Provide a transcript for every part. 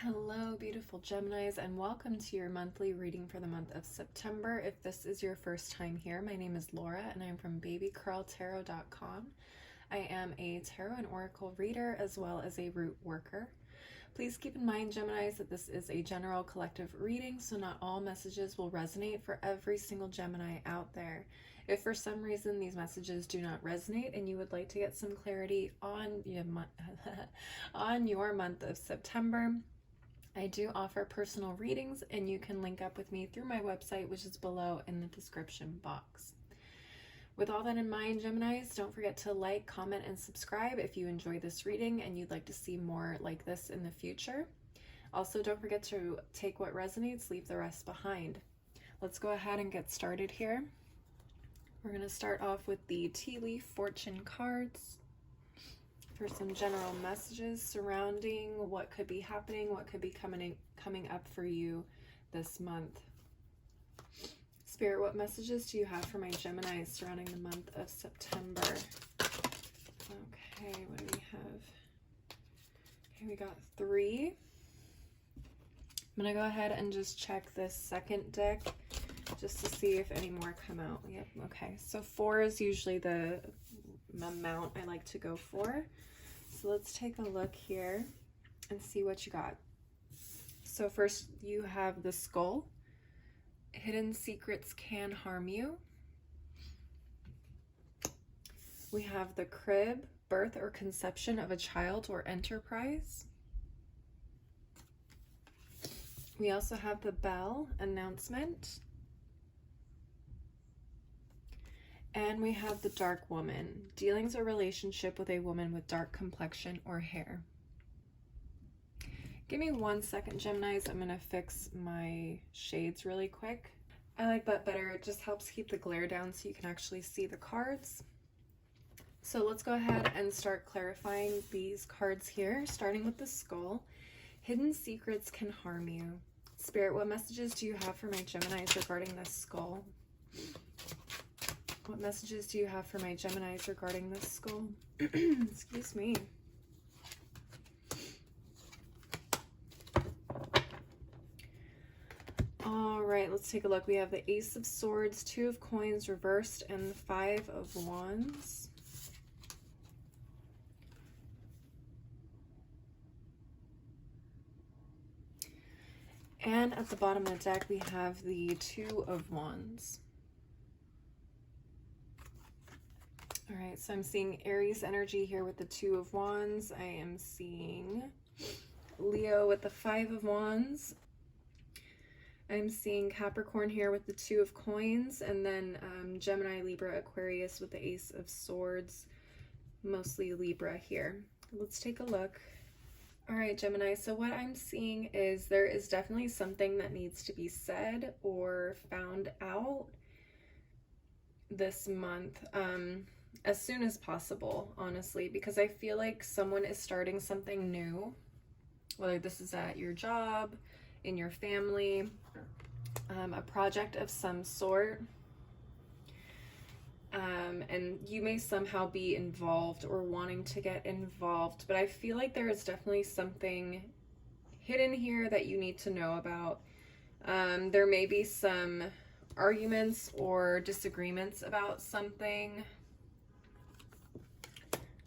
Hello, beautiful Geminis, and welcome to your monthly reading for the month of September. If this is your first time here, my name is Laura, and I'm from babycurltarot.com. I am a tarot and oracle reader as well as a root worker. Please keep in mind, Geminis, that this is a general collective reading, so not all messages will resonate for every single Gemini out there. If for some reason these messages do not resonate and you would like to get some clarity on your month of September, I do offer personal readings, and you can link up with me through my website, which is below in the description box. With all that in mind, Geminis, don't forget to like, comment, and subscribe if you enjoy this reading and you'd like to see more like this in the future. Also, don't forget to take what resonates, leave the rest behind. Let's go ahead and get started here. We're going to start off with the tea leaf fortune cards for some general messages surrounding what could be happening, what could be coming up for you this month. Spirit, what messages do you have for my Geminis surrounding the month of September? Okay, what do we have? Okay, we got 3. I'm going to go ahead and just check this second deck just to see if any more come out. Yep, okay. So 4 is usually the amount I like to go for. So let's take a look here and see what you got. So first you have the skull. Hidden secrets can harm you. We have the crib, birth or conception of a child or enterprise. We also have the bell, announcement. And we have the dark woman, dealings or relationship with a woman with dark complexion or hair. Give me 1 second, Geminis. I'm going to fix my shades really quick. I like that better. It just helps keep the glare down so you can actually see the cards. So let's go ahead and start clarifying these cards here, starting with the skull. Hidden secrets can harm you. Spirit, what messages do you have for my Geminis regarding this skull? What messages do you have for my Geminis regarding this skull? Excuse me. All right, let's take a look. We have the Ace of Swords, 2 of Coins reversed, and the 5 of Wands. And at the bottom of the deck, we have the 2 of Wands. All right, so I'm seeing Aries energy here with the 2 of Wands. I am seeing Leo with the 5 of Wands. I'm seeing Capricorn here with the 2 of Coins, and then Gemini, Libra, Aquarius with the Ace of Swords, mostly Libra here. Let's take a look. All right, Gemini, so what I'm seeing is there is definitely something that needs to be said or found out this month. As soon as possible, honestly, because I feel like someone is starting something new, whether this is at your job, in your family, a project of some sort, and you may somehow be involved or wanting to get involved, but I feel like there is definitely something hidden here that you need to know about. There may be some arguments or disagreements about something.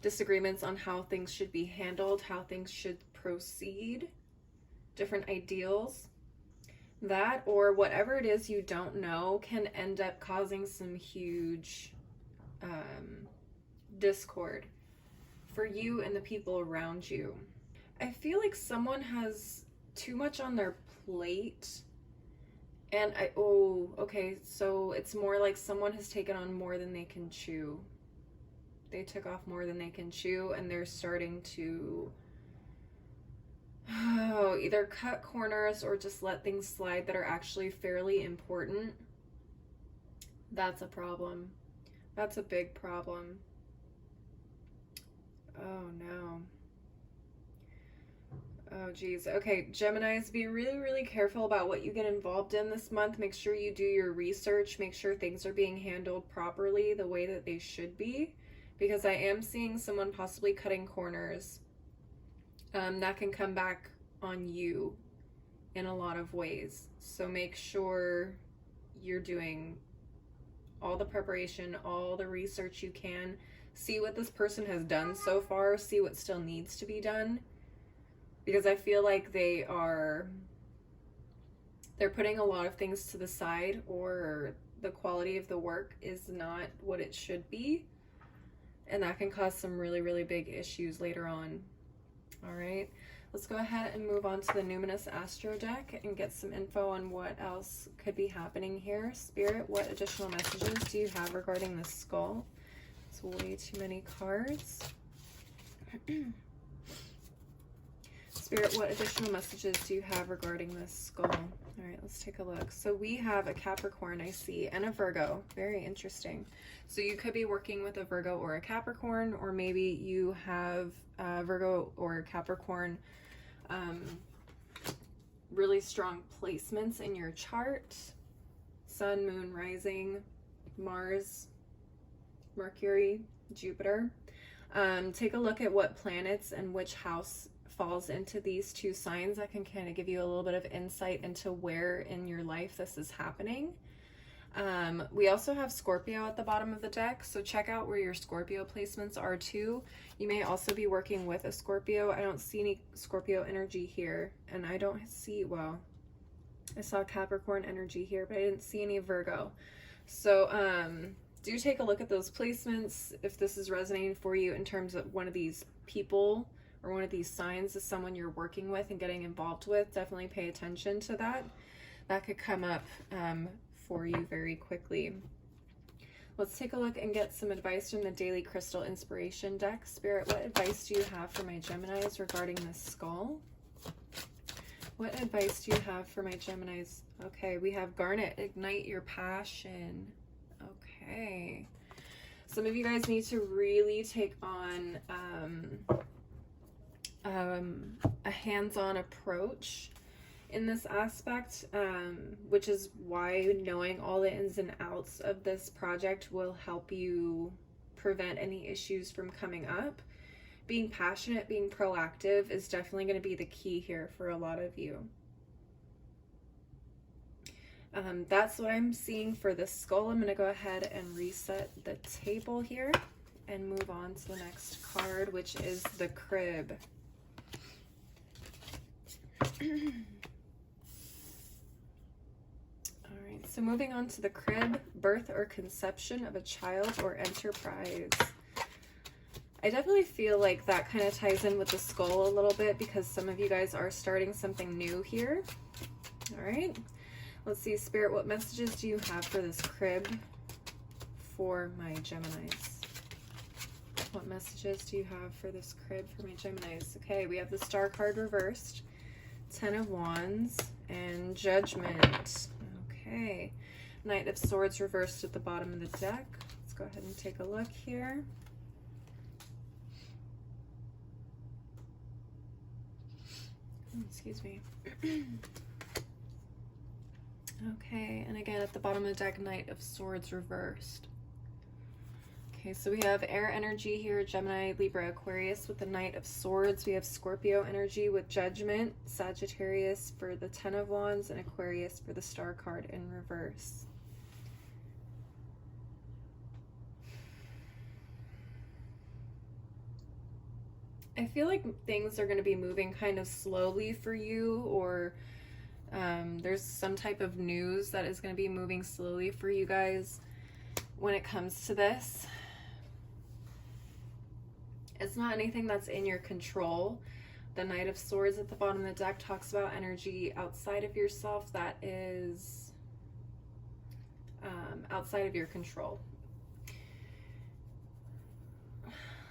Disagreements on how things should be handled, how things should proceed, different ideals. That or whatever it is you don't know can end up causing some huge discord for you and the people around you. I feel like someone has too much on their plate, and okay, so it's more like someone has taken on more than they can chew. They took off more than they can chew, and they're starting to either cut corners or just let things slide that are actually fairly important. That's a problem. That's a big problem. Oh no. Oh geez. Okay, Geminis, be really, really careful about what you get involved in this month. Make sure you do your research. Make sure things are being handled properly the way that they should be, because I am seeing someone possibly cutting corners. That can come back on you in a lot of ways. So make sure you're doing all the preparation, all the research you can. See what this person has done so far, see what still needs to be done. Because I feel like they're putting a lot of things to the side, or the quality of the work is not what it should be. And that can cause some really, really big issues later on. All right, let's go ahead and move on to the Numinous Astro deck and get some info on what else could be happening here. Spirit, what additional messages do you have regarding this skull? It's way too many cards. Spirit, what additional messages do you have regarding this skull? All right, let's take a look. So we have a Capricorn, I see, and a Virgo. Very interesting. So you could be working with a Virgo or a Capricorn, or maybe you have a Virgo or Capricorn really strong placements in your chart. Sun, moon, rising, Mars, Mercury, Jupiter. Take a look at what planets and which house falls into these two signs. That can kind of give you a little bit of insight into where in your life this is happening. We also have Scorpio at the bottom of the deck, so check out where your Scorpio placements are too. You may also be working with a Scorpio. I don't see any Scorpio energy here, and I don't see, well, I saw Capricorn energy here, but I didn't see any Virgo. So do take a look at those placements if this is resonating for you in terms of one of these people or one of these signs is someone you're working with and getting involved with. Definitely pay attention to that. That could come up for you very quickly. Let's take a look and get some advice from the Daily Crystal Inspiration deck. Spirit, what advice do you have for my Geminis regarding this skull? What advice do you have for my Geminis? Okay, we have Garnet, ignite your passion. Okay. Some of you guys need to really take on a hands-on approach in this aspect, which is why knowing all the ins and outs of this project will help you prevent any issues from coming up. Being passionate, being proactive is definitely going to be the key here for a lot of you. That's what I'm seeing for this skull. I'm going to go ahead and reset the table here and move on to the next card, which is the Crib. Alright, so moving on to the Crib, birth or conception of a child or enterprise. I definitely feel like that kind of ties in with the skull a little bit because some of you guys are starting something new here. Alright, let's see, Spirit, what messages do you have for this Crib for my Geminis? What messages do you have for this Crib for my Geminis? Okay, we have the Star card reversed, 10 of Wands, and Judgment. Okay, Knight of Swords reversed at the bottom of the deck. Let's go ahead and take a look here. Excuse me. Okay, and again at the bottom of the deck, Knight of Swords reversed. Okay, so we have air energy here, Gemini, Libra, Aquarius with the Knight of Swords. We have Scorpio energy with Judgment, Sagittarius for the 10 of Wands, and Aquarius for the Star card in reverse. I feel like things are going to be moving kind of slowly for you, or there's some type of news that is going to be moving slowly for you guys when it comes to this. It's not anything that's in your control. The Knight of Swords at the bottom of the deck talks about energy outside of yourself that is outside of your control.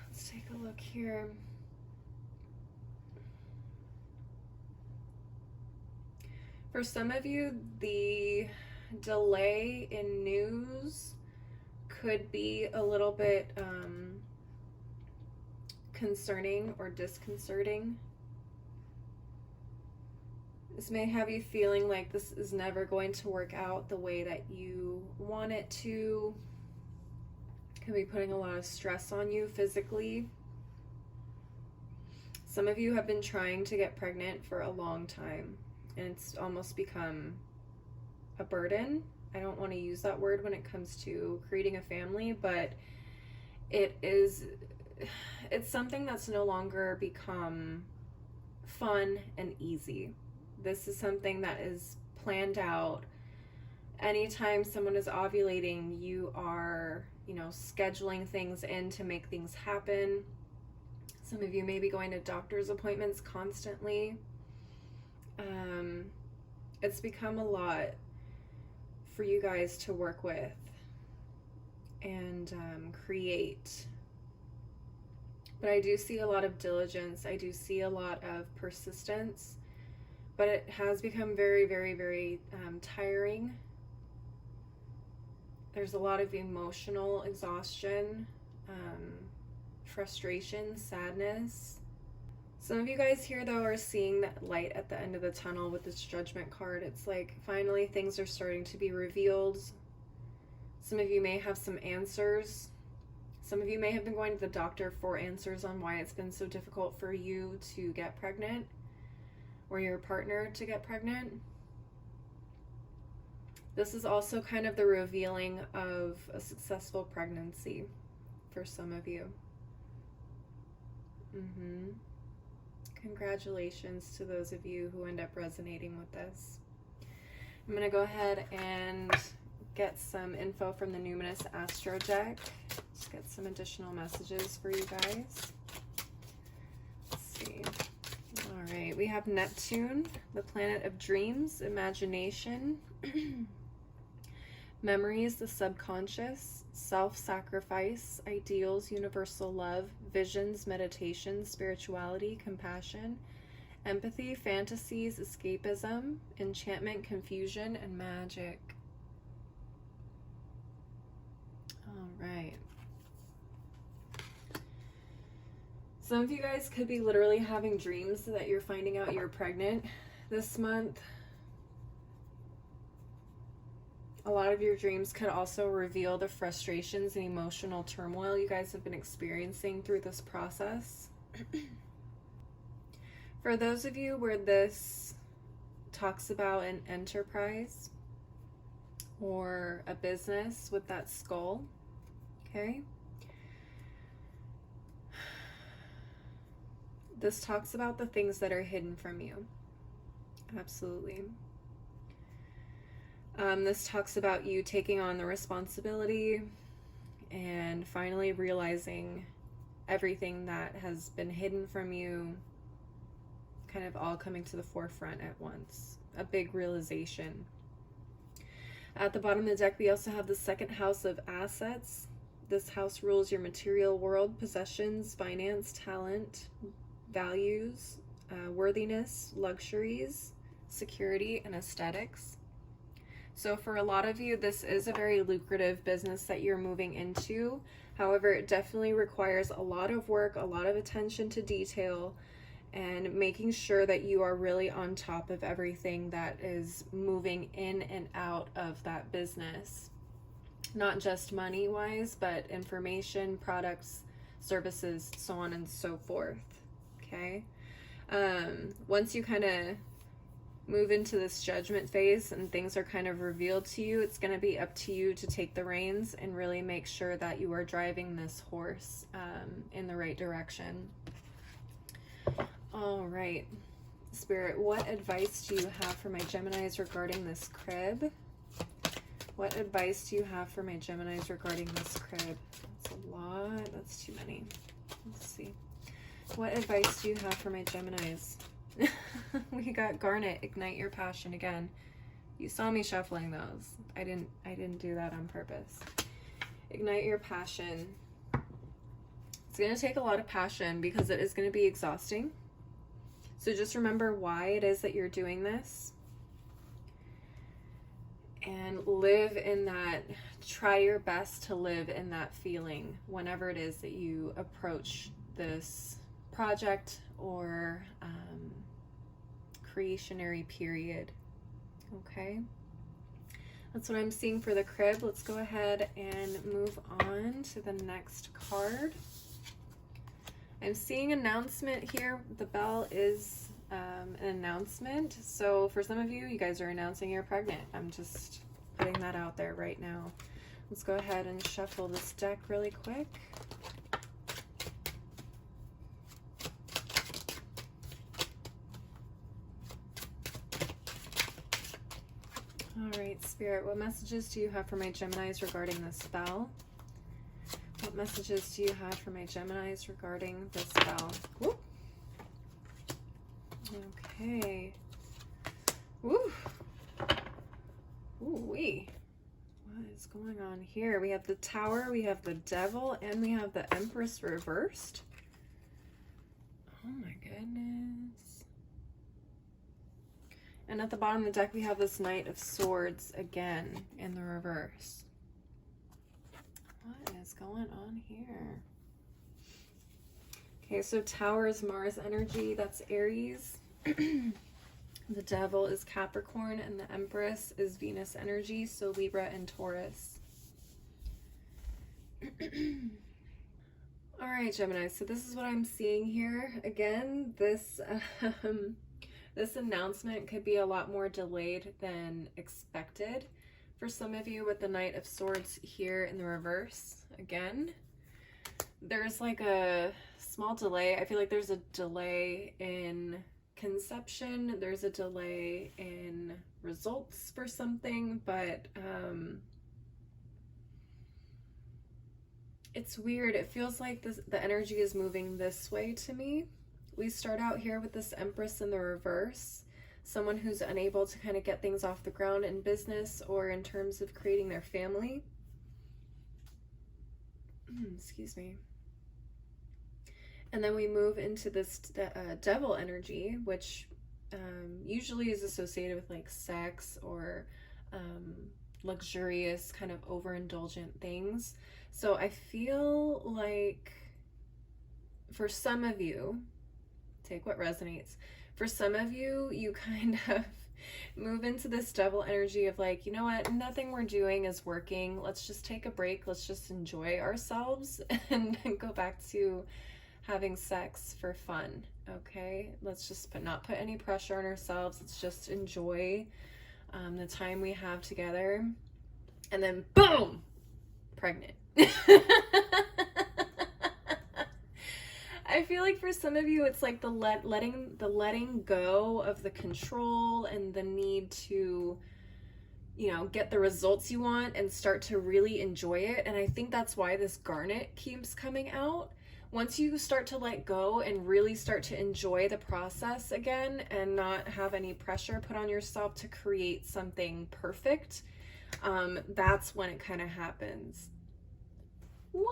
Let's take a look here. For some of you, the delay in news could be a little bit concerning or disconcerting. This may have you feeling like this is never going to work out the way that you want it to. Could be putting a lot of stress on you physically. Some of you have been trying to get pregnant for a long time, and it's almost become a burden. I don't want to use that word when it comes to creating a family, but it's something that's no longer become fun and easy. This is something that is planned out. Anytime someone is ovulating, you are, scheduling things in to make things happen. Some of you may be going to doctor's appointments constantly. It's become a lot for you guys to work with and create. But I do see a lot of diligence. I do see a lot of persistence. But it has become very, very, very tiring. There's a lot of emotional exhaustion, frustration, sadness. Some of you guys here, though, are seeing that light at the end of the tunnel with this Judgment card. It's like finally things are starting to be revealed. Some of you may have some answers. Some of you may have been going to the doctor for answers on why it's been so difficult for you to get pregnant or your partner to get pregnant. This is also kind of the revealing of a successful pregnancy for some of you. Congratulations to those of you who end up resonating with this. I'm going to go ahead and get some info from the Numinous Astro deck. Let's get some additional messages for you guys. Let's see. All right, we have Neptune, the planet of dreams, imagination, memories, the subconscious, self-sacrifice, ideals, universal love, visions, meditation, spirituality, compassion, empathy, fantasies, escapism, enchantment, confusion, and magic. All right. Some of you guys could be literally having dreams that you're finding out you're pregnant this month. A lot of your dreams could also reveal the frustrations and emotional turmoil you guys have been experiencing through this process. For those of you where this talks about an enterprise or a business with that skull, okay? This talks about the things that are hidden from you. Absolutely. This talks about you taking on the responsibility and finally realizing everything that has been hidden from you, kind of all coming to the forefront at once. A big realization. At the bottom of the deck, we also have the second house of assets. This house rules your material world, possessions, finance, talent, values, worthiness, luxuries, security, and aesthetics. So for a lot of you, this is a very lucrative business that you're moving into. However, it definitely requires a lot of work, a lot of attention to detail, and making sure that you are really on top of everything that is moving in and out of that business. Not just money-wise, but information, products, services, so on and so forth. Okay? Once you kind of move into this judgment phase and things are kind of revealed to you, it's going to be up to you to take the reins and really make sure that you are driving this horse in the right direction. All right, Spirit, what advice do you have for my Geminis regarding this crib? What advice do you have for my Geminis regarding this crib? That's a lot. That's too many. Let's see. What advice do you have for my Geminis? We got Garnet, ignite your passion again. You saw me shuffling those. I didn't do that on purpose. Ignite your passion. It's going to take a lot of passion because it is going to be exhausting. So just remember why it is that you're doing this. And live in that, try your best to live in that feeling whenever it is that you approach this project or creationary period. Okay, that's what I'm seeing for the crib. Let's go ahead and move on to the next card. I'm seeing announcement here. The bell is an announcement. So for some of you, you guys are announcing you're pregnant. I'm just putting that out there right now. Let's go ahead and shuffle this deck really quick. All right, Spirit, what messages do you have for my Geminis regarding this spell? What messages do you have for my Geminis regarding this spell? Whoop. Okay. Woo. Ooh-wee. What is going on here? We have the Tower, we have the Devil, and we have the Empress reversed. Oh my goodness. And at the bottom of the deck, we have this Knight of Swords again in the reverse. What is going on here? Okay, so Tower is Mars energy. That's Aries. The Devil is Capricorn, and the Empress is Venus energy, so Libra and Taurus. All right, Gemini, so this is what I'm seeing here. Again, this this announcement could be a lot more delayed than expected for some of you with the Knight of Swords here in the reverse. Again, there's like a small delay. I feel like there's a delay in conception, there's a delay in results for something, but it's weird. It feels like the energy is moving this way to me. We start out here with this Empress in the reverse, someone who's unable to kind of get things off the ground in business or in terms of creating their family. Excuse me. And then we move into this Devil energy, which usually is associated with like sex or luxurious kind of overindulgent things. So I feel like for some of you, take what resonates. For some of you, you kind of move into this Devil energy of like, you know what, nothing we're doing is working. Let's just take a break. Let's just enjoy ourselves and go back to having sex for fun. Okay, let's just not put any pressure on ourselves. Let's just enjoy the time we have together. And then boom, pregnant. I feel like for some of you, it's like the letting go of the control and the need to, you know, get the results you want and start to really enjoy it. And I think that's why this garnet keeps coming out. Once you start to let go and really start to enjoy the process again and not have any pressure put on yourself to create something perfect, that's when it kind of happens. What?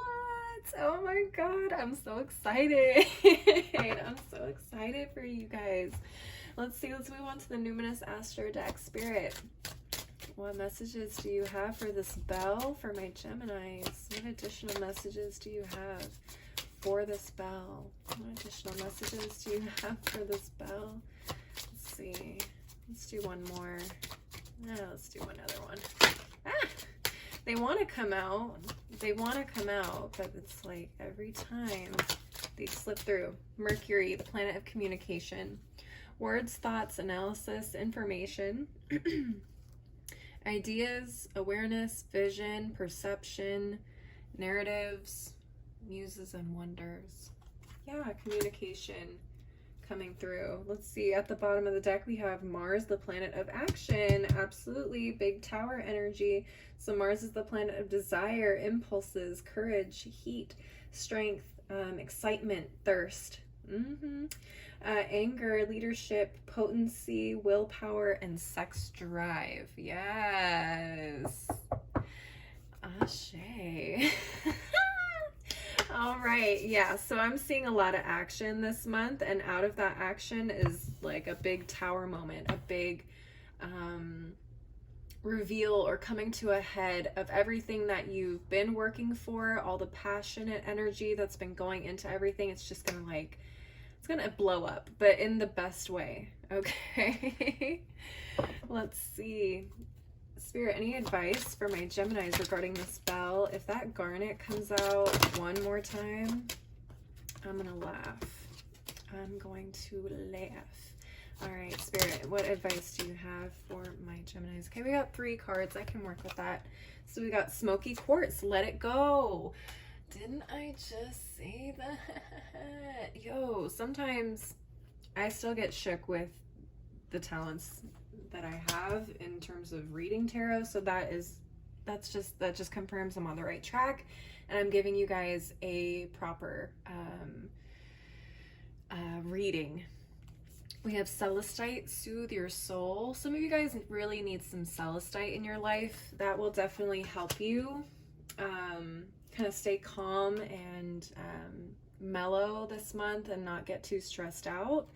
Oh my God, I'm so excited. I'm so excited for you guys. Let's see, let's move on to the Numinous Astro deck. Spirit, what messages do you have for this bell for my Geminis? What additional messages do you have for this bell? What additional messages do you have for this bell? Let's see. Let's do one more. No, let's do one other one. Ah! They want to come out. They want to come out, but it's like every time they slip through. Mercury, the planet of communication. Words, thoughts, analysis, information. Ideas, awareness, vision, perception, narratives, muses and wonders. Yeah, communication coming through. Let's see, at the bottom of the deck we have Mars, the planet of action. Absolutely, big Tower energy. So Mars is the planet of desire, impulses, courage, heat, strength, excitement, thirst, anger, leadership, potency, willpower, and sex drive. Yes. Ashe. All right, yeah, so I'm seeing a lot of action this month, and out of that action is like a big Tower moment, a big reveal or coming to a head of everything that you've been working for, all the passionate energy that's been going into everything. It's just gonna like, it's gonna blow up, but in the best way, okay? Let's see. Spirit, any advice for my Geminis regarding the spell? If that garnet comes out one more time, I'm gonna laugh. I'm going to laugh. All right, Spirit, what advice do you have for my Geminis? Okay, we got 3 cards. I can work with that. So we got Smoky Quartz. Let it go. Didn't I just say that? Yo, sometimes I still get shook with the talents that I have in terms of reading tarot. So that just confirms I'm on the right track, and I'm giving you guys a proper reading. We have Celestite, soothe your soul. Some of you guys really need some Celestite in your life. That will definitely help you kind of stay calm and mellow this month and not get too stressed out.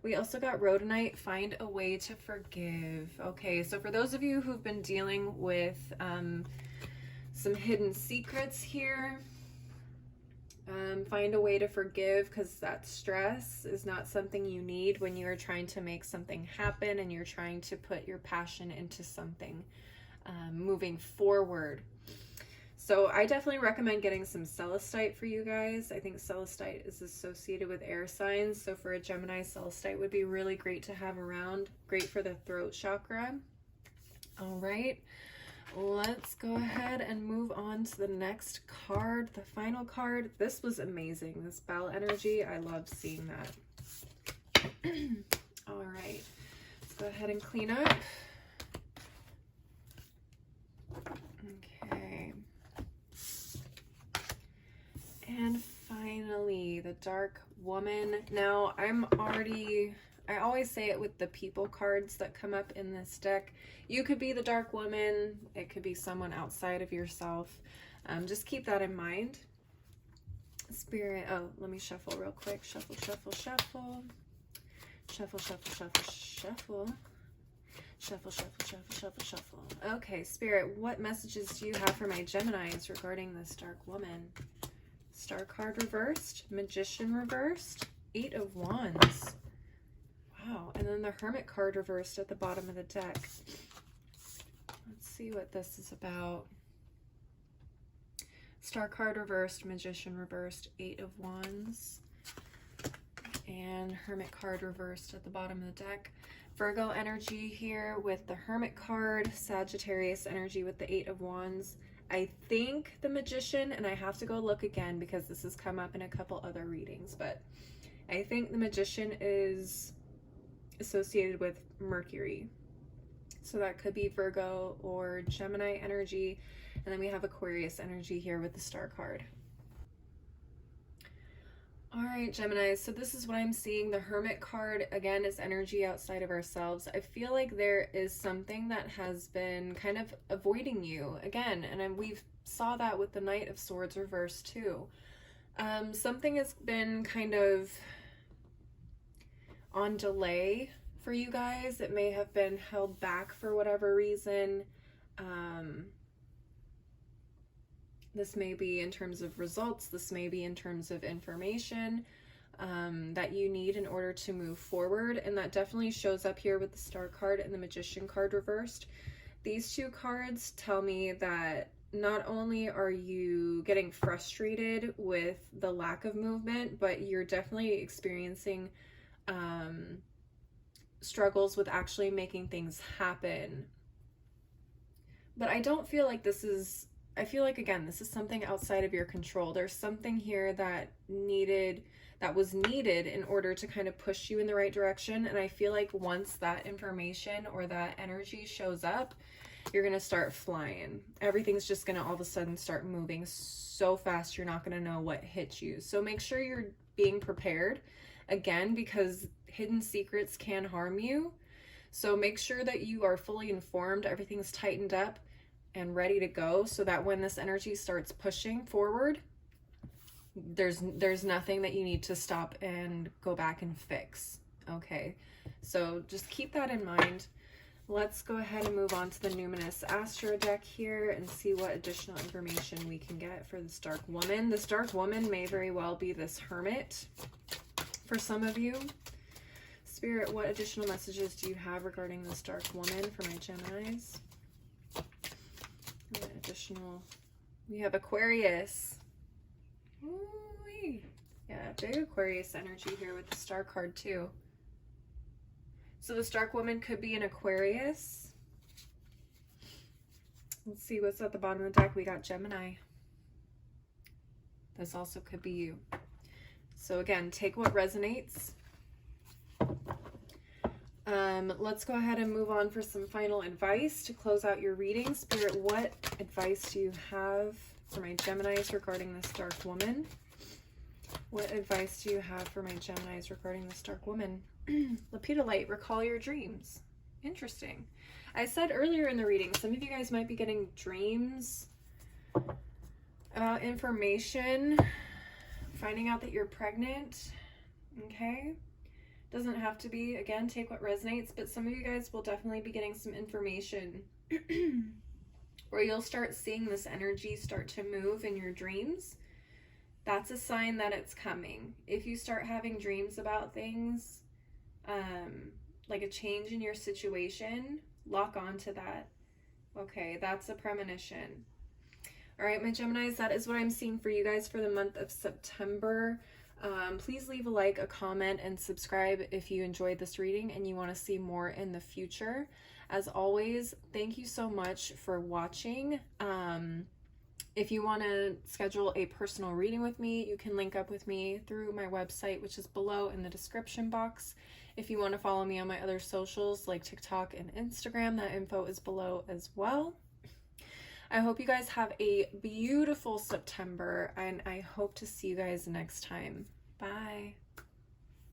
We also got Rhodonite, find a way to forgive. Okay, so for those of you who've been dealing with some hidden secrets here, find a way to forgive, because that stress is not something you need when you are trying to make something happen and you're trying to put your passion into something moving forward. So I definitely recommend getting some Celestite for you guys. I think Celestite is associated with air signs. So for a Gemini, Celestite would be really great to have around. Great for the throat chakra. All right, let's go ahead and move on to the next card, the final card. This was amazing. This bell energy, I love seeing that. All right, let's go ahead and clean up. Okay. And finally, the Dark Woman. Now, I always say it with the people cards that come up in this deck. You could be the Dark Woman. It could be someone outside of yourself. Just keep that in mind. Spirit, oh, let me shuffle real quick. Shuffle, shuffle, shuffle. Shuffle, shuffle, shuffle, shuffle. Shuffle, shuffle, shuffle, shuffle, shuffle. Okay, Spirit, what messages do you have for my Geminis regarding this Dark Woman? Star card reversed, Magician reversed, 8 of Wands. Wow, and then the Hermit card reversed at the bottom of the deck. Let's see what this is about. Star card reversed, Magician reversed, 8 of Wands. And Hermit card reversed at the bottom of the deck. Virgo energy here with the Hermit card, Sagittarius energy with the 8 of Wands. I think the Magician, and I have to go look again because this has come up in a couple other readings, but I think the Magician is associated with Mercury. So that could be Virgo or Gemini energy. And then we have Aquarius energy here with the Star card. All right, Gemini, so this is what I'm seeing. The Hermit card, again, is energy outside of ourselves. I feel like there is something that has been kind of avoiding you, again, and we've saw that with the Knight of Swords reversed too. Something has been kind of on delay for you guys. It may have been held back for whatever reason. This may be in terms of results. This may be in terms of information that you need in order to move forward. And that definitely shows up here with the Star card and the Magician card reversed. These two cards tell me that not only are you getting frustrated with the lack of movement, but you're definitely experiencing struggles with actually making things happen. But I don't feel like this is, I feel like, again, this is something outside of your control. There's something here that was needed in order to kind of push you in the right direction. And I feel like once that information or that energy shows up, you're going to start flying. Everything's just going to all of a sudden start moving so fast, you're not going to know what hit you. So make sure you're being prepared, again, because hidden secrets can harm you. So make sure that you are fully informed, everything's tightened up and ready to go, so that when this energy starts pushing forward, there's nothing that you need to stop and go back and fix. Okay, so just keep that in mind. Let's go ahead and move on to the Numinous Astro deck here and see what additional information we can get for this Dark Woman. This Dark Woman may very well be this Hermit for some of you. Spirit, what additional messages do you have regarding this Dark Woman for my Geminis? What additional? We have Aquarius. Ooh-wee. Yeah, big Aquarius energy here with the Star card too. So the Stark woman could be an Aquarius. Let's see what's at the bottom of the deck. We got Gemini. This also could be you. So again, take what resonates. Let's go ahead and move on for some final advice to close out your reading. Spirit, what advice do you have for my Geminis regarding this Dark woman? What advice do you have for my Geminis regarding this Dark woman? Lapidolite, recall your dreams. Interesting. I said earlier in the reading, some of you guys might be getting dreams about information, finding out that you're pregnant. Okay. Doesn't have to be. Again, take what resonates, but some of you guys will definitely be getting some information where you'll start seeing this energy start to move in your dreams. That's a sign that it's coming. If you start having dreams about things, like a change in your situation, lock on to that. Okay, that's a premonition. All right, my Geminis, that is what I'm seeing for you guys for the month of September. Please leave a like, a comment, and subscribe if you enjoyed this reading and you want to see more in the future. As always, thank you so much for watching. If you want to schedule a personal reading with me, you can link up with me through my website, which is below in the description box. If you want to follow me on my other socials like TikTok and Instagram, that info is below as well. I hope you guys have a beautiful September, and I hope to see you guys next time. Bye.